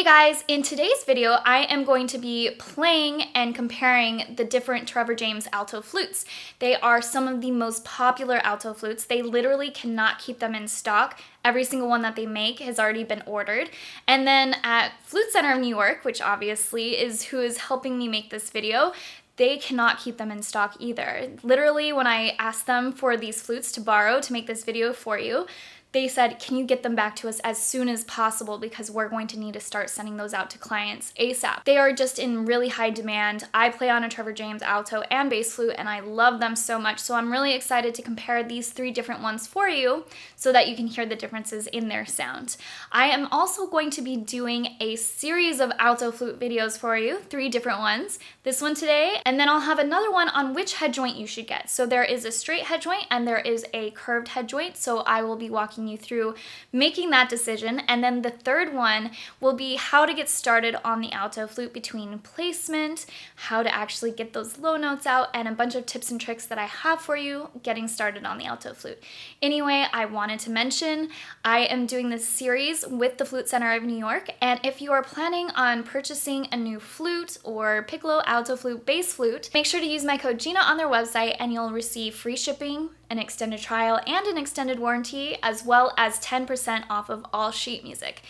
Hey guys, in today's video, I am going to be playing and comparing the different Trevor James alto flutes. They are some of the most popular alto flutes. They literally cannot keep them in stock. Every single one that they make has already been ordered. And then at Flute Center of New York, which obviously is who is helping me make this video, they cannot keep them in stock either. Literally, when I asked them for these flutes to borrow to make this video for you, they said, can you get them back to us as soon as possible because we're going to need to start sending those out to clients ASAP. They are just in really high demand. I play on a Trevor James alto and bass flute and I love them so much. So I'm really excited to compare these three different ones for you so that you can hear the differences in their sound. I am also going to be doing a series of alto flute videos for you, 3 different ones. This one today, and then I'll have another one on which head joint you should get. So there is a straight head joint and there is a curved head joint. So I will be walking you through making that decision. And then the third one will be how to get started on the alto flute between placement, how to actually get those low notes out, and a bunch of tips and tricks that I have for you getting started on the alto flute. Anyway, I wanted to mention I am doing this series with the Flute Center of New York, and if you are planning on purchasing a new flute or piccolo, alto flute, bass flute, make sure to use my code Gina on their website and you'll receive free shipping, an extended trial, and an extended warranty, as well as 10% off of all sheet music.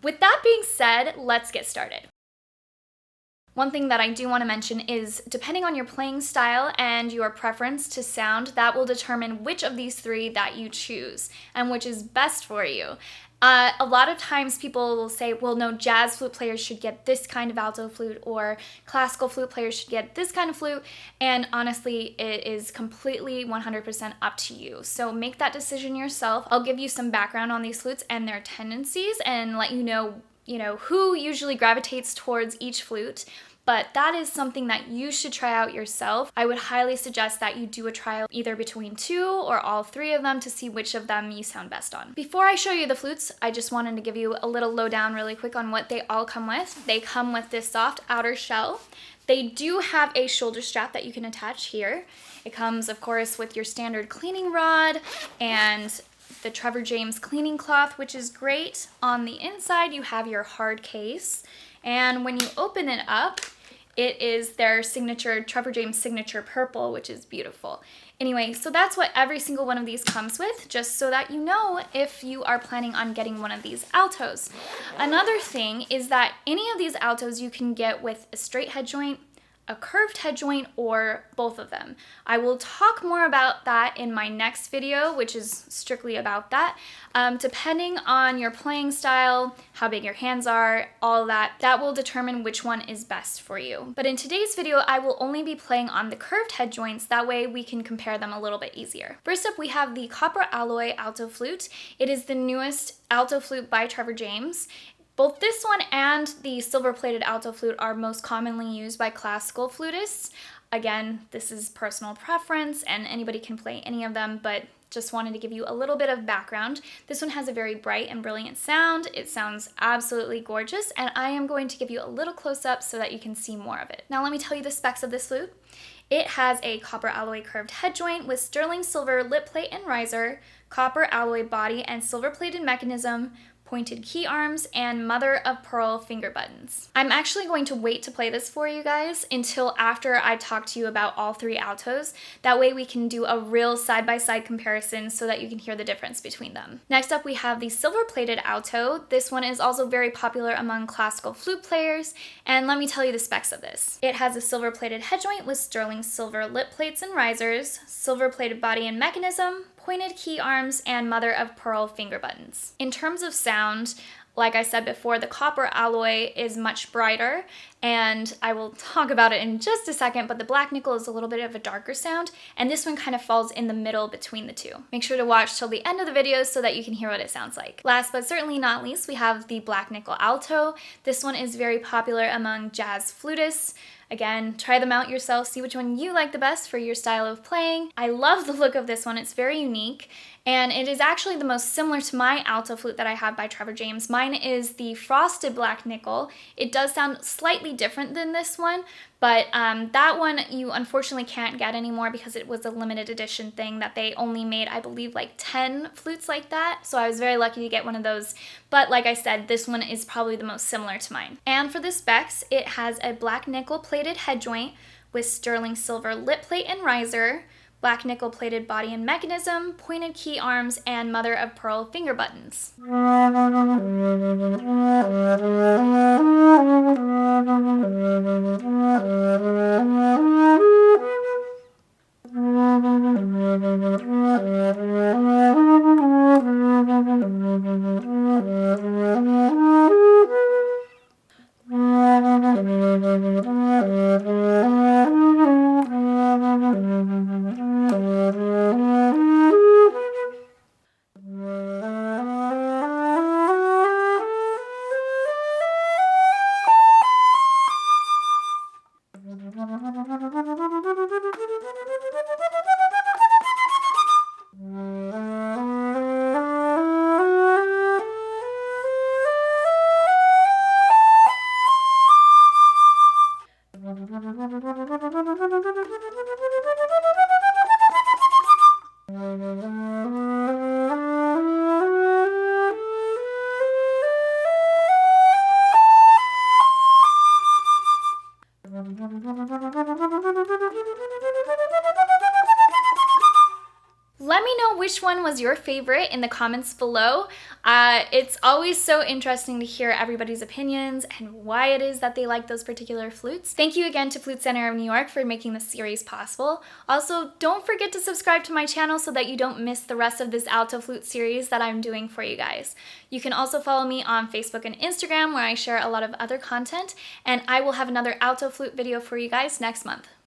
With that being said, let's get started. One thing that I do want to mention is depending on your playing style and your preference to sound, that will determine which of these 3 that you choose and which is best for you. A lot of times people will say, well, no, jazz flute players should get this kind of alto flute or classical flute players should get this kind of flute. And honestly, it is completely 100% up to you. So make that decision yourself. I'll give you some background on these flutes and their tendencies and let you know who usually gravitates towards each flute. But that is something that you should try out yourself. I would highly suggest that you do a trial either between 2 or all 3 of them to see which of them you sound best on. Before I show you the flutes, I just wanted to give you a little lowdown really quick on what they all come with. They come with this soft outer shell. They do have a shoulder strap that you can attach here. It comes, of course, with your standard cleaning rod and the Trevor James cleaning cloth, which is great. On the inside, you have your hard case. And when you open it up, it is their signature, Trevor James signature purple, which is beautiful. Anyway, so that's what every single one of these comes with, just so that you know if you are planning on getting one of these altos. Another thing is that any of these altos you can get with a straight head joint, a curved head joint, or both of them. I will talk more about that in my next video, which is strictly about that. Depending on your playing style, how big your hands are, all that will determine which one is best for you. But in today's video, I will only be playing on the curved head joints. That way we can compare them a little bit easier. First up, we have the Copper Alloy Alto Flute. It is the newest alto flute by Trevor James. Both this one and the silver plated alto flute are most commonly used by classical flutists. Again, this is personal preference and anybody can play any of them, but just wanted to give you a little bit of background. This one has a very bright and brilliant sound. It sounds absolutely gorgeous, and I am going to give you a little close-up so that you can see more of it. Now let me tell you the specs of this flute. It has a copper alloy curved head joint with sterling silver lip plate and riser, copper alloy body and silver plated mechanism, pointed key arms, and mother of pearl finger buttons. I'm actually going to wait to play this for you guys until after I talk to you about all 3 altos. That way we can do a real side-by-side comparison so that you can hear the difference between them. Next up, we have the silver plated alto. This one is also very popular among classical flute players, and let me tell you the specs of this. It has a silver plated head joint with sterling silver lip plates and risers, silver plated body and mechanism, pointed key arms, and mother of pearl finger buttons. In terms of sound, like I said before, the copper alloy is much brighter, and I will talk about it in just a second, but the black nickel is a little bit of a darker sound, and this one kind of falls in the middle between the 2. Make sure to watch till the end of the video so that you can hear what it sounds like. Last but certainly not least, we have the black nickel alto. This one is very popular among jazz flutists. Again, try them out yourself, see which one you like the best for your style of playing. I love the look of this one, it's very unique, and it is actually the most similar to my alto flute that I have by Trevor James. Mine is the frosted black nickel. It does sound slightly different than this one, but that one you unfortunately can't get anymore because it was a limited edition thing that they only made, I believe, like 10 flutes like that. So I was very lucky to get one of those. But like I said, this one is probably the most similar to mine. And for the specs, it has a black nickel plated head joint with sterling silver lip plate and riser, black nickel plated body and mechanism, pointed key arms, and mother of pearl finger buttons. Let me know which one was your favorite in the comments below. It's always so interesting to hear everybody's opinions and why it is that they like those particular flutes. Thank you again to Flute Center of New York for making this series possible. Also, don't forget to subscribe to my channel so that you don't miss the rest of this alto flute series that I'm doing for you guys. You can also follow me on Facebook and Instagram where I share a lot of other content, and I will have another alto flute video for you guys next month.